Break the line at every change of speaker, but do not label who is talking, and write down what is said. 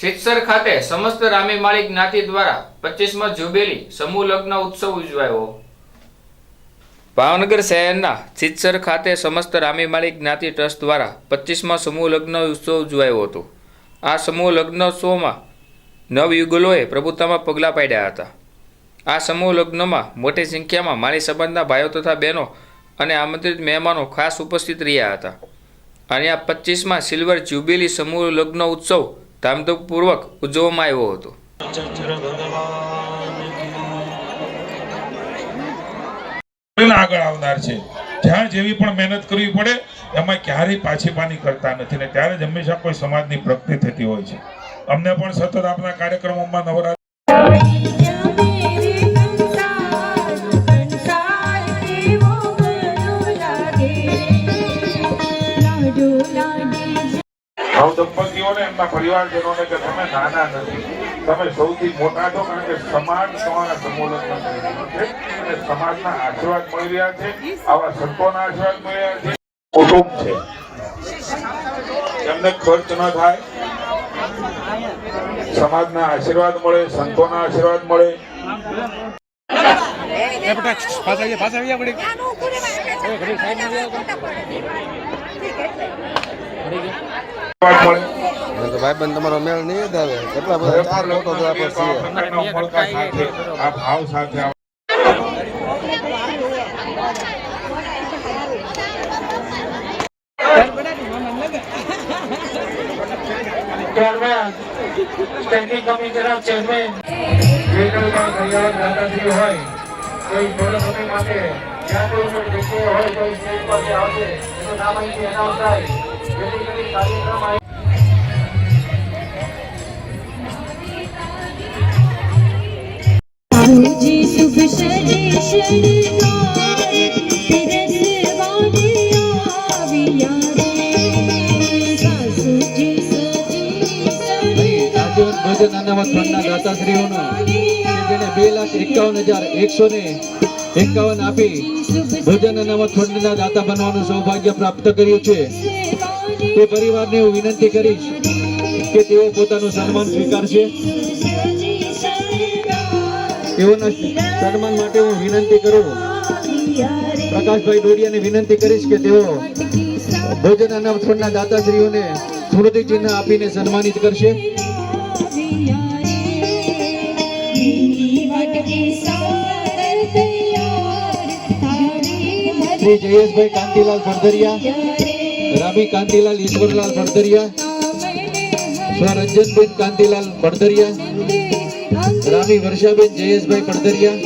સિત્સર ખાતે સમસ્ત રામી માળી જ્ઞાતિ દ્વારા 25મા જુબેલી સમૂહ લગ્ન ઉત્સવ ઉજવાયો। ભાવનગર શહેરના સિત્સર ખાતે સમસ્ત રામી માળી જ્ઞાતિ ટ્રસ્ટ દ્વારા 25મા સમૂહ લગ્ન ઉત્સવ ઉજવાયો હતો। આ સમૂહ લગ્નોત્સવમાં નવયુગલોએ પ્રભુતામાં પગલાં પાડ્યા હતા। આ સમૂહ લગ્નમાં મોટી સંખ્યામાં માળી સમાજના ભાઈઓ તથા બહેનો અને આમંત્રિત મહેમાનો ખાસ ઉપસ્થિત રહ્યા હતા। અને આ 25મા સિલ્વર જ્યુબિલી સમૂહ લગ્ન ઉત્સવ ધામધૂમપૂર્વક ઉજવવામાં આવ્યો હતો।
આગળ આવનાર છે, જ્યાં જેવી પણ મહેનત કરવી પડે એમાં ક્યારેય પાછીપાની કરતા નથી ને ત્યારે જ હંમેશા કોઈ સમાજની પ્રગતિ થતી હોય છે। અમને પણ સતત આપણા કાર્યક્રમોમાં નવરાત્રિ દંપતીઓને એમના પરિવારજનોને કે તમે નાના નથી, તમે સૌથી મોટા છો, કારણ કે સમાજ તમારા સમૂહ લગ્ન કરી રહ્યો છે અને સમાજના આશીર્વાદ મળી રહ્યા છે, આવા સંતોના આશીર્વાદ મળી રહ્યા છે, કુટુંબ છે, એમને ખર્ચ ન થાય, સમાજના આશીર્વાદ મળે, સંતોના આશીર્વાદ મળે।
ભાઈ બંધ તમારો મેળ નહીં આવે, કેટલા બધા 4 ફોટોગ્રાફર છે।
આ ભાવ સાથે
સ્ટેન્ડિંગ કમિટીના ચેરમેન વેગલમાં કલ્યાણ દાદાશ્રી હોય કોઈ પ્રવૃત્તિ માટે જ્યાં કોઈ જગ્યાએ હોય કોઈ સ્ટેજ પર આવશે તો નામ અહીંથી એનાઉન્સ થાય જેથી કરી કાર્યક્રમ
जी शुभ शरी शनिवार तिरस वादिया सासु जी सजी
ભોજન અનામત ફંડના દાતાશ્રીઓનો જેને 2,51,151 આપી ભોજન અનામત ફંડના દાતા બનવાનું સૌભાગ્ય પ્રાપ્ત કર્યું છે તે પરિવારને હું વિનંતી કરીશ કે તેઓ પોતાનું સન્માન સ્વીકારશે। તેઓના સન્માન માટે હું વિનંતી કરું પ્રકાશભાઈ ડોડિયાને વિનંતી કરીશ કે તેઓ ભોજન અનામત ફંડના દાતાશ્રીઓને સ્મૃતિ ચિહ્ન આપીને સન્માનિત કરશે। શ્રી જયેશભાઈ કાંતિલાલ ફળદરિયા, રામી કાંતિલાલ ઈશ્વરલાલ ફળદરિયા, સ્વ રંજનબેન કાંતિલાલ ફળદરિયા, રામી વર્ષાબેન જયેશભાઈ ફળદરિયા,